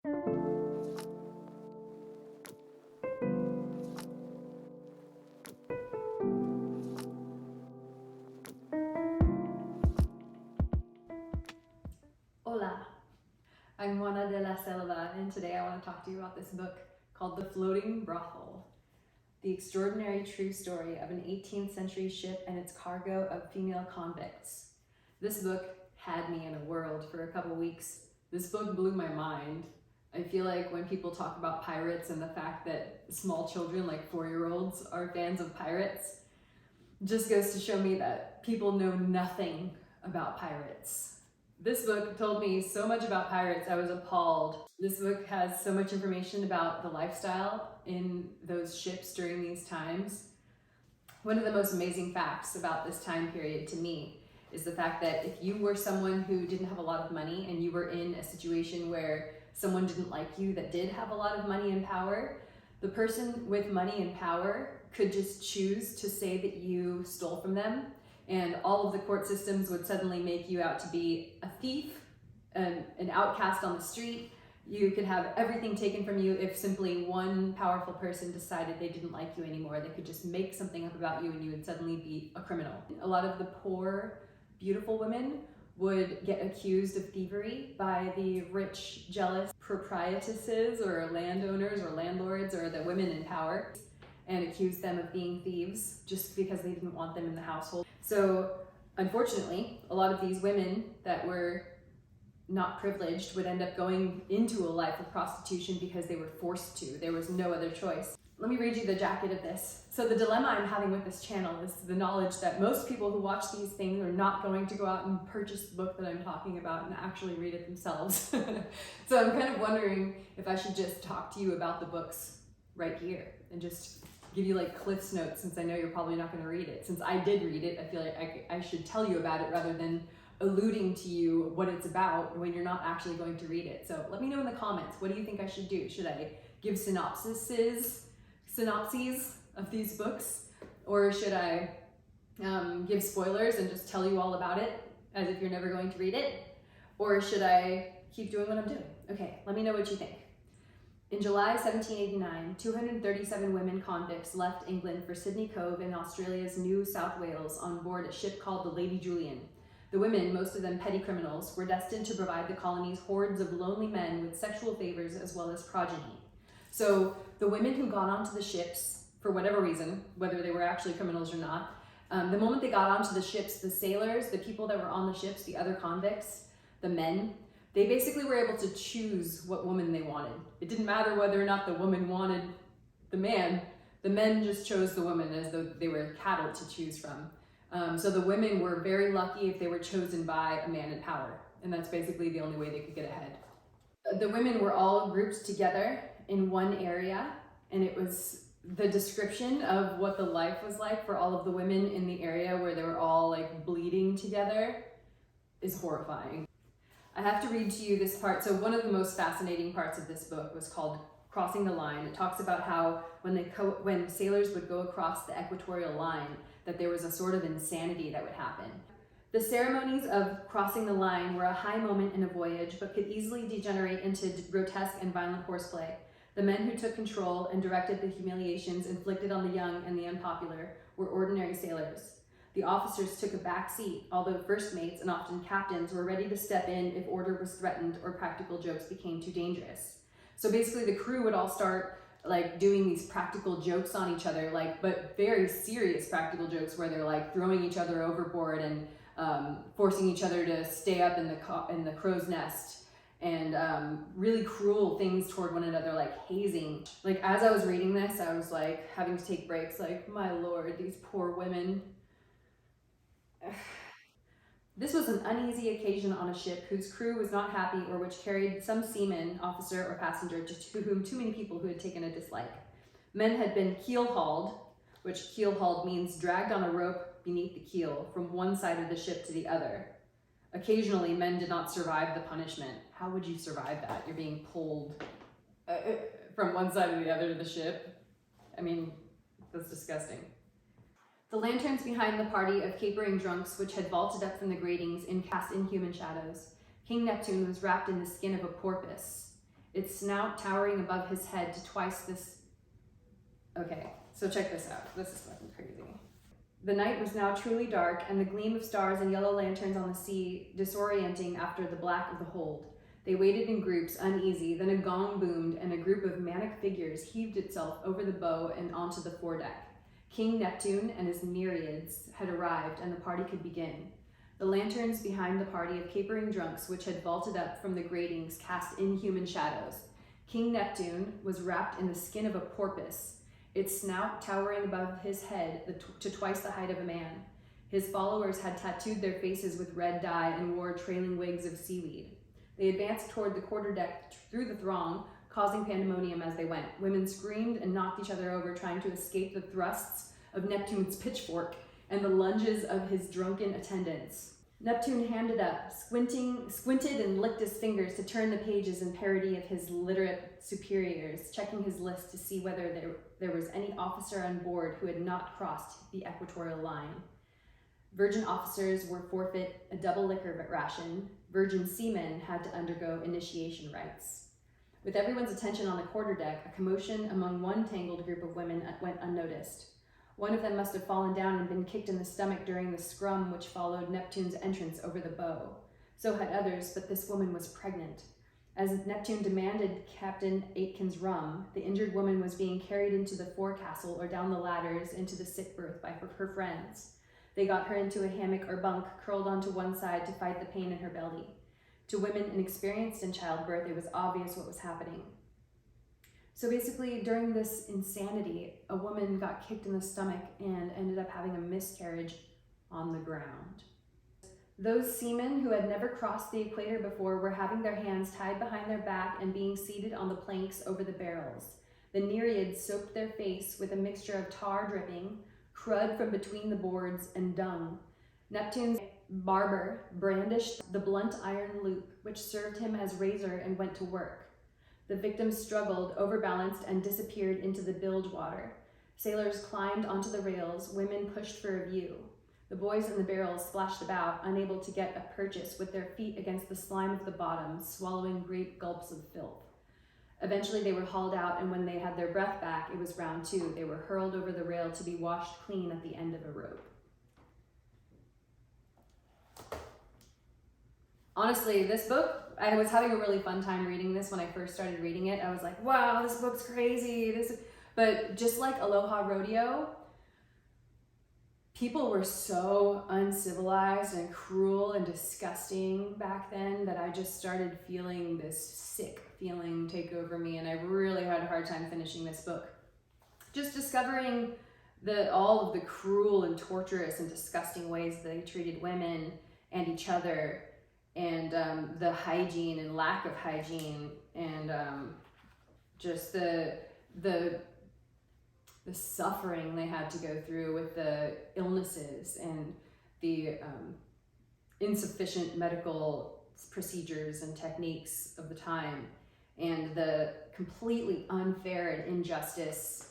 Hola, I'm Juana de la Selva, and today I want to talk to you about this book called The Floating Brothel, the extraordinary true story of an 18th century ship and its cargo of female convicts. This book had me in a whirl for a couple weeks. This book blew my mind. I feel like when people talk about pirates and the fact that small children, like 4-year-olds, are fans of pirates, just goes to show me that people know nothing about pirates. This book told me so much about pirates, I was appalled. This book has so much information about the lifestyle in those ships during these times. One of the most amazing facts about this time period to me is the fact that if you were someone who didn't have a lot of money and you were in a situation where someone didn't like you that did have a lot of money and power, the person with money and power could just choose to say that you stole from them, and all of the court systems would suddenly make you out to be a thief, an outcast on the street. You could have everything taken from you if simply one powerful person decided they didn't like you anymore. They could just make something up about you and you would suddenly be a criminal. A lot of the poor, beautiful women would get accused of thievery by the rich, jealous proprietesses or landowners or landlords or the women in power, and accuse them of being thieves just because they didn't want them in the household. So unfortunately, a lot of these women that were not privileged would end up going into a life of prostitution because they were forced to. There was no other choice. Let me read you the jacket of this. So the dilemma I'm having with this channel is the knowledge that most people who watch these things are not going to go out and purchase the book that I'm talking about and actually read it themselves. So I'm kind of wondering if I should just talk to you about the books right here and just give you like Cliff's Notes, since I know you're probably not going to read it. Since I did read it, I feel like I should tell you about it rather than alluding to you what it's about when you're not actually going to read it. So let me know in the comments, what do you think I should do? Should I give synopses of these books? Or should I give spoilers and just tell you all about it as if you're never going to read it? Or should I keep doing what I'm doing? Okay, let me know what you think. In July 1789, 237 women convicts left England for Sydney Cove in Australia's New South Wales on board a ship called the Lady Julian. The women, most of them petty criminals, were destined to provide the colony's hordes of lonely men with sexual favors as well as progeny. So the women who got onto the ships, for whatever reason, whether they were actually criminals or not, the moment they got onto the ships, the sailors, the people that were on the ships, the other convicts, the men, they basically were able to choose what woman they wanted. It didn't matter whether or not the woman wanted the man. The men just chose the woman as though they were cattle to choose from. So the women were very lucky if they were chosen by a man in power, and that's basically the only way they could get ahead. The women were all grouped together in one area, and it was the description of what the life was like for all of the women in the area where they were all like bleeding together is horrifying. I have to read to you this part. So one of the most fascinating parts of this book was called Crossing the Line. It talks about how when sailors would go across the equatorial line, that there was a sort of insanity that would happen. The ceremonies of crossing the line were a high moment in a voyage, but could easily degenerate into grotesque and violent horseplay. The men who took control and directed the humiliations inflicted on the young and the unpopular were ordinary sailors. The officers took a back seat, although first mates and often captains were ready to step in if order was threatened or practical jokes became too dangerous. So basically the crew would all start like doing these practical jokes on each other, but very serious practical jokes where they're like throwing each other overboard and forcing each other to stay up in the crow's nest, and really cruel things toward one another, like hazing. Like as I was reading this, I was like having to take breaks, like, my Lord, these poor women. This was an uneasy occasion on a ship whose crew was not happy or which carried some seaman, officer, or passenger to whom too many people who had taken a dislike. Men had been keel-hauled, which keel-hauled means dragged on a rope beneath the keel from one side of the ship to the other. Occasionally, men did not survive the punishment. How would you survive that? You're being pulled from one side to the other of the ship. I mean, that's disgusting. The lanterns behind the party of capering drunks which had vaulted up from the gratings cast inhuman shadows. King Neptune was wrapped in the skin of a porpoise. its snout towering above his head to twice this. Okay, so check this out. This is fucking crazy. The night was now truly dark, and the gleam of stars and yellow lanterns on the sea disorienting after the black of the hold. They waited in groups, uneasy, then a gong boomed, and a group of manic figures heaved itself over the bow and onto the foredeck. King Neptune and his nereids had arrived, and the party could begin. The lanterns behind the party of capering drunks which had vaulted up from the gratings cast inhuman shadows. King Neptune was wrapped in the skin of a porpoise, its snout towering above his head to twice the height of a man. His followers had tattooed their faces with red dye and wore trailing wigs of seaweed. They advanced toward the quarterdeck through the throng, causing pandemonium as they went. Women screamed and knocked each other over, trying to escape the thrusts of Neptune's pitchfork and the lunges of his drunken attendants. Neptune handed up, squinted and licked his fingers to turn the pages in parody of his literate superiors, checking his list to see whether there was any officer on board who had not crossed the equatorial line. Virgin officers were forfeit a double liquor ration. Virgin seamen had to undergo initiation rites. With everyone's attention on the quarterdeck, a commotion among one tangled group of women went unnoticed. One of them must have fallen down and been kicked in the stomach during the scrum which followed Neptune's entrance over the bow. So had others, but this woman was pregnant. As Neptune demanded Captain Aitken's rum, the injured woman was being carried into the forecastle or down the ladders into the sick berth by her friends. They got her into a hammock or bunk, curled onto one side to fight the pain in her belly. To women inexperienced in childbirth, it was obvious what was happening. So basically, during this insanity, a woman got kicked in the stomach and ended up having a miscarriage on the ground. Those seamen who had never crossed the equator before were having their hands tied behind their back and being seated on the planks over the barrels. The nereids soaked their face with a mixture of tar dripping, crud from between the boards, and dung. Neptune's barber brandished the blunt iron loop, which served him as razor, and went to work. The victims struggled, overbalanced, and disappeared into the bilge water. Sailors climbed onto the rails, women pushed for a view. The boys in the barrels splashed about, unable to get a purchase, with their feet against the slime of the bottom, swallowing great gulps of filth. Eventually they were hauled out, and when they had their breath back, it was round two. They were hurled over the rail to be washed clean at the end of a rope. Honestly, this book, I was having a really fun time reading this when I first started reading it. I was like, wow, this book's crazy. But just like Aloha Rodeo, people were so uncivilized and cruel and disgusting back then that I just started feeling this sick feeling take over me, and I really had a hard time finishing this book. Just discovering all of the cruel and torturous and disgusting ways that they treated women and each other, and the hygiene and lack of hygiene, and just the suffering they had to go through with the illnesses and the insufficient medical procedures and techniques of the time, and the completely unfair and injustice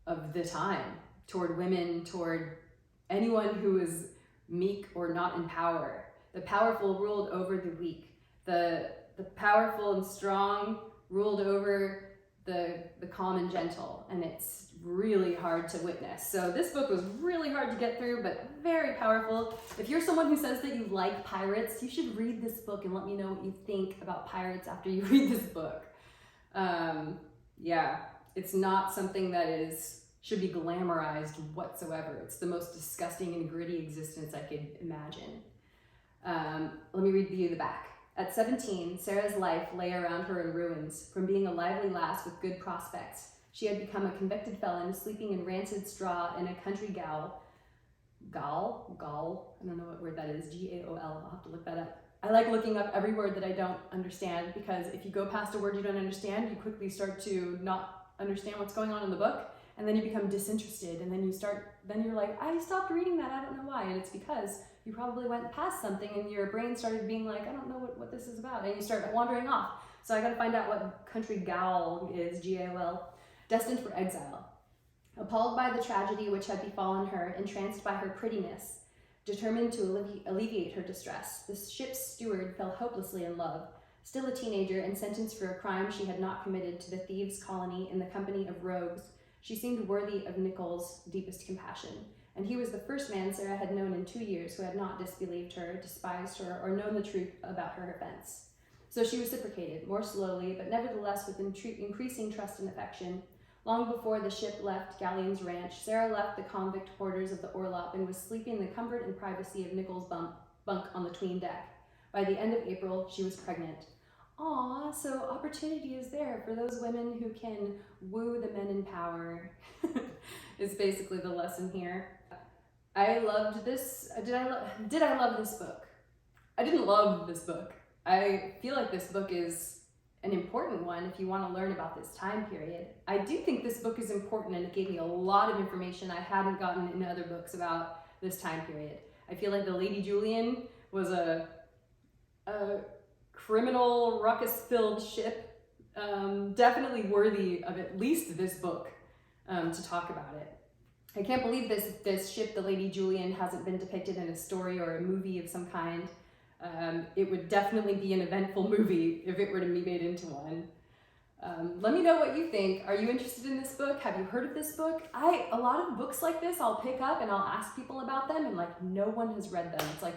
of the time toward women, toward anyone who was meek or not in power. The powerful ruled over the weak. The powerful and strong ruled over the calm and gentle, and it's really hard to witness. So this book was really hard to get through, but very powerful. If you're someone who says that you like pirates, you should read this book and let me know what you think about pirates after you read this book. Yeah, it's not something that should be glamorized whatsoever. It's the most disgusting and gritty existence I could imagine. Let me read you the back. At 17, Sarah's life lay around her in ruins. From being a lively lass with good prospects, she had become a convicted felon, sleeping in rancid straw in a country gall. I don't know what word that is. G-A-O-L. I'll have to look that up. I like looking up every word that I don't understand, because if you go past a word you don't understand, you quickly start to not understand what's going on in the book, and then you become disinterested, and then you're like, I stopped reading that, I don't know why. And it's because you probably went past something and your brain started being like, I don't know what this is about, and you start wandering off. So I gotta find out what country gal is, G-A-O-L. Destined for exile. Appalled by the tragedy which had befallen her, entranced by her prettiness, determined to alleviate her distress, the ship's steward fell hopelessly in love. Still a teenager and sentenced for a crime she had not committed to the thieves' colony in the company of rogues, she seemed worthy of Nichols' deepest compassion, and he was the first man Sarah had known in 2 years who had not disbelieved her, despised her, or known the truth about her offense. So she reciprocated, more slowly, but nevertheless with increasing trust and affection. Long before the ship left Galleon's ranch, Sarah left the convict quarters of the Orlop and was sleeping in the comfort and privacy of Nichols' bunk on the 'tween deck. By the end of April, she was pregnant. Aw, so opportunity is there for those women who can woo the men in power, is basically the lesson here. I loved this. Did I love this book? I didn't love this book. I feel like this book is an important one if you want to learn about this time period. I do think this book is important, and it gave me a lot of information I hadn't gotten in other books about this time period. I feel like the Lady Julian was a criminal, ruckus-filled ship, definitely worthy of at least this book to talk about it. I can't believe this ship, the Lady Julian, hasn't been depicted in a story or a movie of some kind. It would definitely be an eventful movie if it were to be made into one. Let me know what you think. Are you interested in this book? Have you heard of this book? A lot of books like this I'll pick up and I'll ask people about them, and like no one has read them. It's like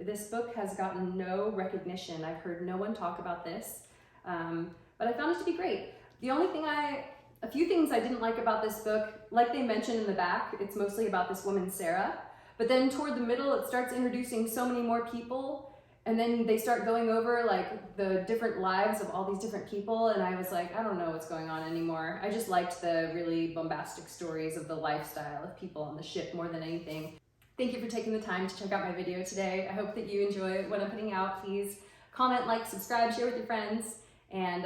this book has gotten no recognition. I've heard no one talk about this, but I found it to be great. The only thing a few things I didn't like about this book, like they mentioned in the back, it's mostly about this woman, Sarah, but then toward the middle, it starts introducing so many more people, and then they start going over like the different lives of all these different people, and I was like, I don't know what's going on anymore. I just liked the really bombastic stories of the lifestyle of people on the ship more than anything. Thank you for taking the time to check out my video today. I hope that you enjoy what I'm putting out. Please comment, like, subscribe, share with your friends. And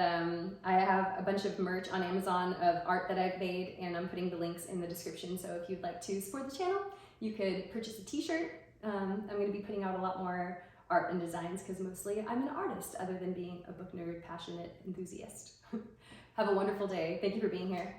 I have a bunch of merch on Amazon of art that I've made, and I'm putting the links in the description. So if you'd like to support the channel, you could purchase a t-shirt. I'm going to be putting out a lot more art and designs because mostly I'm an artist other than being a book nerd, passionate enthusiast. Have a wonderful day. Thank you for being here.